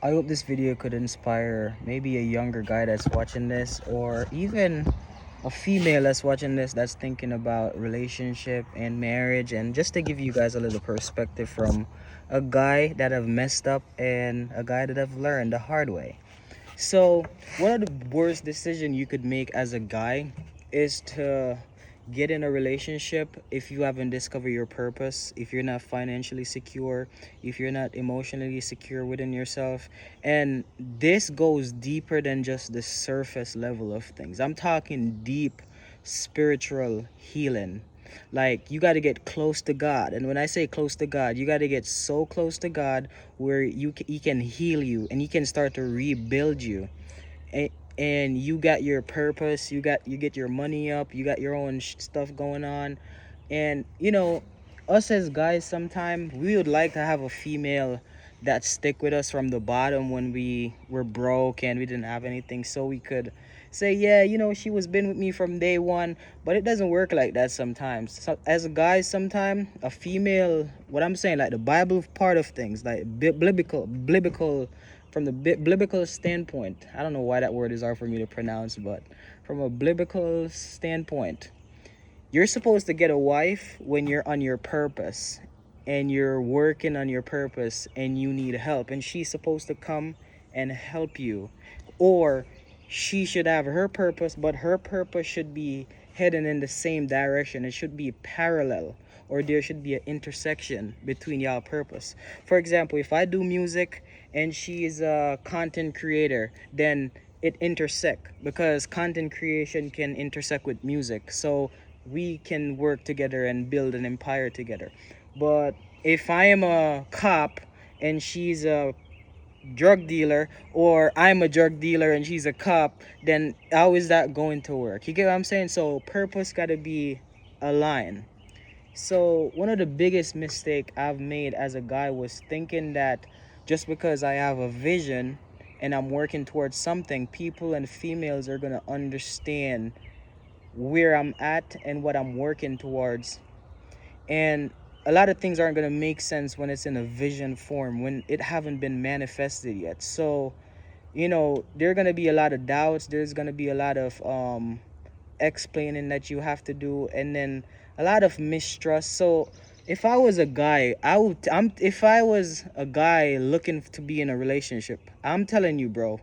I hope this video could inspire maybe a younger guy that's watching this, or even a female that's watching this that's thinking about relationship and marriage, and just to give you guys a little perspective from a guy that have messed up and a guy that have learned the hard way. So one of the worst decision you could make as a guy is to get in a relationship if you haven't discovered your purpose, if you're not financially secure, if you're not emotionally secure within yourself. And this goes deeper than just the surface level of things. I'm talking deep spiritual healing. Like, you got to get close to God. And when I say close to God, you got to get so close to God where he can heal you and he can start to rebuild you. And, and you got your purpose, you get your money up, you got your own stuff going on. And us as guys, sometimes we would like to have a female that stick with us from the bottom when we were broke and we didn't have anything, so we could say, yeah, she was been with me from day one. But it doesn't work like that sometimes. So as a guy, sometimes a female, what I'm saying, like the Bible part of things, like biblical, from the biblical standpoint. I don't know why that word is hard for me to pronounce, but from a biblical standpoint, you're supposed to get a wife when you're on your purpose and you're working on your purpose and you need help, and she's supposed to come and help you. Or she should have her purpose, but her purpose should be heading in the same direction. It should be parallel, or there should be an intersection between y'all purpose. For example, if I do music and she's a content creator, then it intersect, because content creation can intersect with music, so we can work together and build an empire together. But if I am a cop and she's a drug dealer, or I'm a drug dealer and she's a cop, then how is that going to work? You get what I'm saying? So purpose got to be aligned. So one of the biggest mistake I've made as a guy was thinking that just because I have a vision and I'm working towards something, people and females are going to understand where I'm at and what I'm working towards. And a lot of things aren't going to make sense when it's in a vision form, when it haven't been manifested yet. So there are going to be a lot of doubts, there's going to be a lot of explaining that you have to do, and then a lot of mistrust. So if I was a guy, if I was a guy looking to be in a relationship, I'm telling you, bro,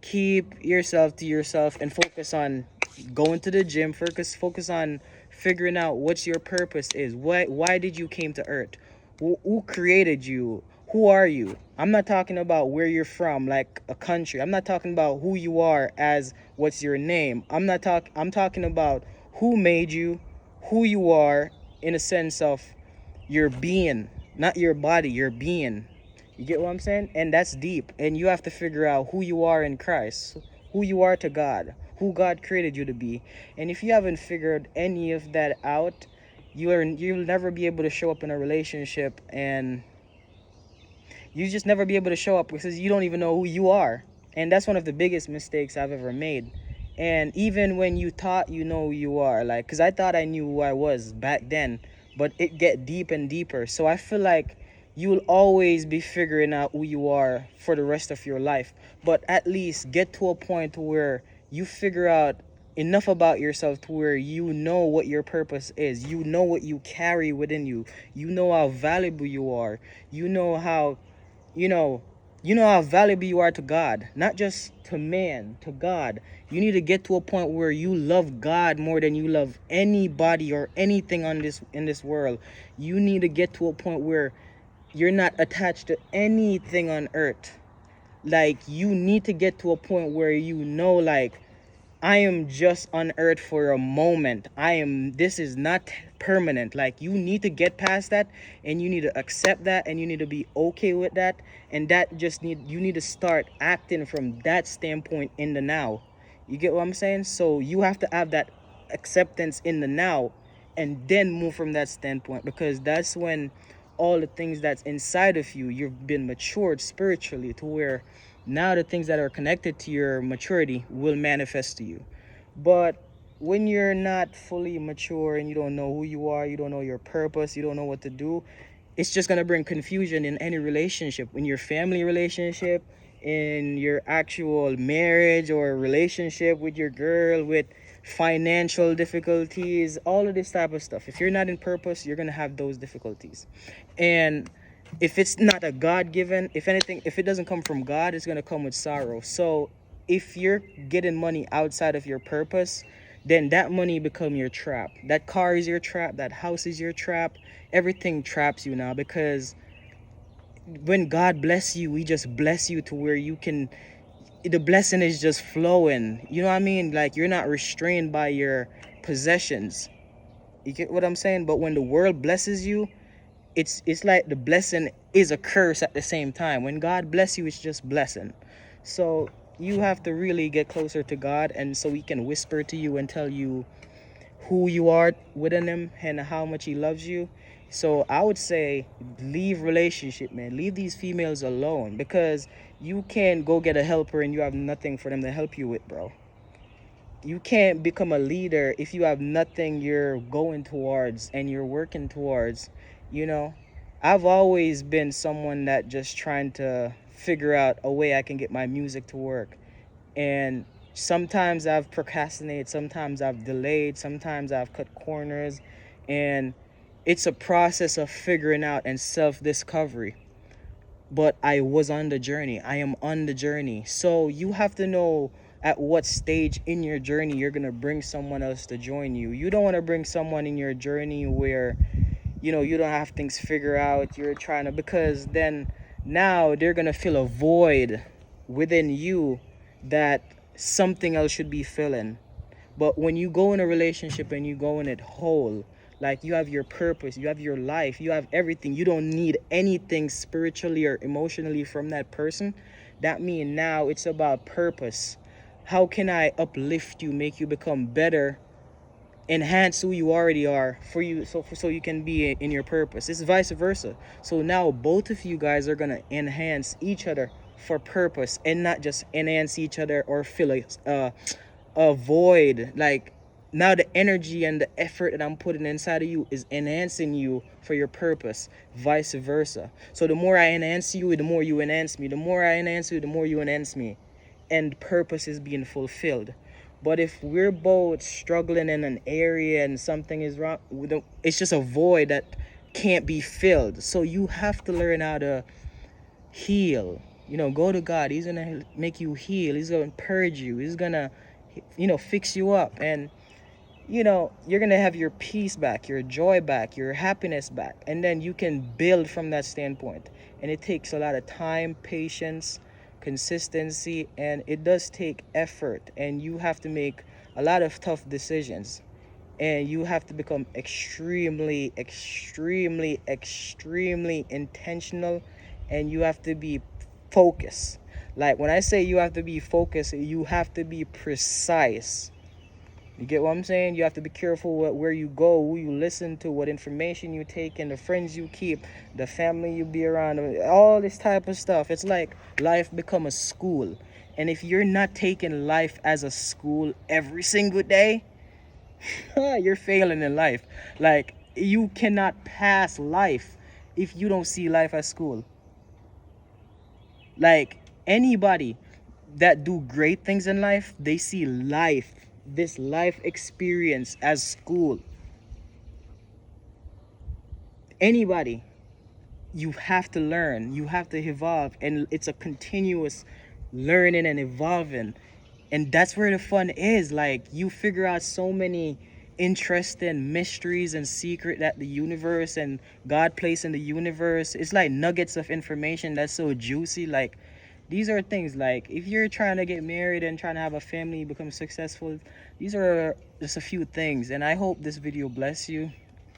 keep yourself to yourself and focus on going to the gym. Focus on figuring out what your purpose is. Why did you came to earth? Who created you? Who are you? I'm not talking about where you're from, like a country. I'm not talking about who you are as what's your name. I'm talking about who made you, who you are, in a sense of your being, not your body, your being. You get what I'm saying? And that's deep. And you have to figure out who you are in Christ, who you are to God, who God created you to be. And if you haven't figured any of that out, you'll never be able to show up in a relationship, and you just never be able to show up because you don't even know who you are. And that's one of the biggest mistakes I've ever made. And even when you thought you know who you are, like, because I thought I knew who I was back then, but it get deep and deeper. So I feel like you will always be figuring out who you are for the rest of your life. But at least get to a point where you figure out enough about yourself to where you know what your purpose is. You know what you carry within you. You know how valuable you are. You know how you know you know how valuable you are to God, not just to man, to God. You need to get to a point where you love God more than you love anybody or anything on this in this world. You need to get to a point where you're not attached to anything on earth. Like, you need to get to a point where like, I am just on earth for a moment. This is not permanent. Like, you need to get past that, and you need to accept that, and you need to be okay with that. And you need to start acting from that standpoint in the now. You get what I'm saying? So you have to have that acceptance in the now, and then move from that standpoint, because that's when all the things that's inside of you, you've been matured spiritually to where now the things that are connected to your maturity will manifest to you. But when you're not fully mature and you don't know who you are, you don't know your purpose, you don't know what to do, it's just going to bring confusion in any relationship, in your family relationship, in your actual marriage or relationship with your girl, with financial difficulties, all of this type of stuff. If you're not in purpose, you're gonna have those difficulties. And if it's not a God given, if anything, if it doesn't come from God, it's gonna come with sorrow. So if you're getting money outside of your purpose, then that money become your trap. That car is your trap, that house is your trap. Everything traps you now, because when God bless you, he just bless you to where you can, the blessing is just flowing. You know what I mean? Like, you're not restrained by your possessions. You get what I'm saying? But when the world blesses you, it's like the blessing is a curse at the same time. When God bless you, it's just blessing. So you have to really get closer to God, and so he can whisper to you and tell you who you are within him and how much he loves you. So I would say leave relationship, man. Leave these females alone, because you can't go get a helper and you have nothing for them to help you with, bro. You can't become a leader if you have nothing you're going towards and you're working towards. You know, I've always been someone that just trying to figure out a way I can get my music to work. And sometimes I've procrastinated, sometimes I've delayed, sometimes I've cut corners. And it's a process of figuring out and self-discovery. But I was on the journey. I am on the journey. So you have to know at what stage in your journey you're going to bring someone else to join you. You don't want to bring someone in your journey where, you know, you don't have things figured out. You're trying to, because then now they're going to feel a void within you that something else should be filling. But when you go in a relationship and you go in it whole, like you have your purpose, you have your life, you have everything, you don't need anything spiritually or emotionally from that person. That means now it's about purpose. How can I uplift you, make you become better, enhance who you already are, for you, so you can be in your purpose. It's vice versa. So now both of you guys are gonna enhance each other for purpose, and not just enhance each other or fill a void. Like, now the energy and the effort that I'm putting inside of you is enhancing you for your purpose, vice versa. So the more I enhance you, the more you enhance me. The more I enhance you, the more you enhance me. And purpose is being fulfilled. But if we're both struggling in an area and something is wrong, it's just a void that can't be filled. So you have to learn how to heal. You know, go to God. He's gonna make you heal. He's gonna purge you. He's gonna, you know, fix you up. And, you know, you're gonna have your peace back, your joy back, your happiness back. And then you can build from that standpoint. And it takes a lot of time, patience, consistency, and it does take effort. And you have to make a lot of tough decisions. And you have to become extremely, extremely, extremely intentional. And you have to be focused. Like, when I say you have to be focused, you have to be precise. You get what I'm saying? You have to be careful where you go, who you listen to, what information you take, and the friends you keep, the family you be around, all this type of stuff. It's like life become a school. And if you're not taking life as a school every single day, you're failing in life. Like, you cannot pass life if you don't see life as school. Like, anybody that do great things in life, they see life, this life experience, as school. Anybody, you have to learn, you have to evolve, and it's a continuous learning and evolving. And that's where the fun is. Like, you figure out so many interesting mysteries and secret that the universe and God placed in the universe. It's like nuggets of information that's so juicy. Like, these are things, like, if you're trying to get married and trying to have a family, become successful, these are just a few things. And I hope this video bless you.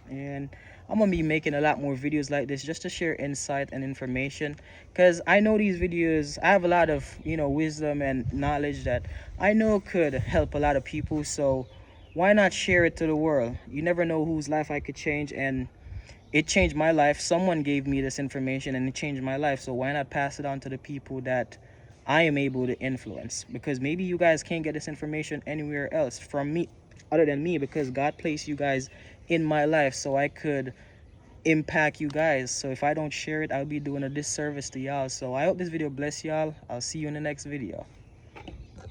And I'm gonna be making a lot more videos like this, just to share insight and information, because I know these videos, I have a lot of, you know, wisdom and knowledge that I know could help a lot of people. So why not share it to the world? You never know whose life I could change, and it changed my life. Someone gave me this information and it changed my life. So why not pass it on to the people that I am able to influence? Because maybe you guys can't get this information anywhere else from me, other than me, because God placed you guys in my life so I could impact you guys. So if I don't share it, I'll be doing a disservice to y'all. So I hope this video bless y'all. I'll see you in the next video.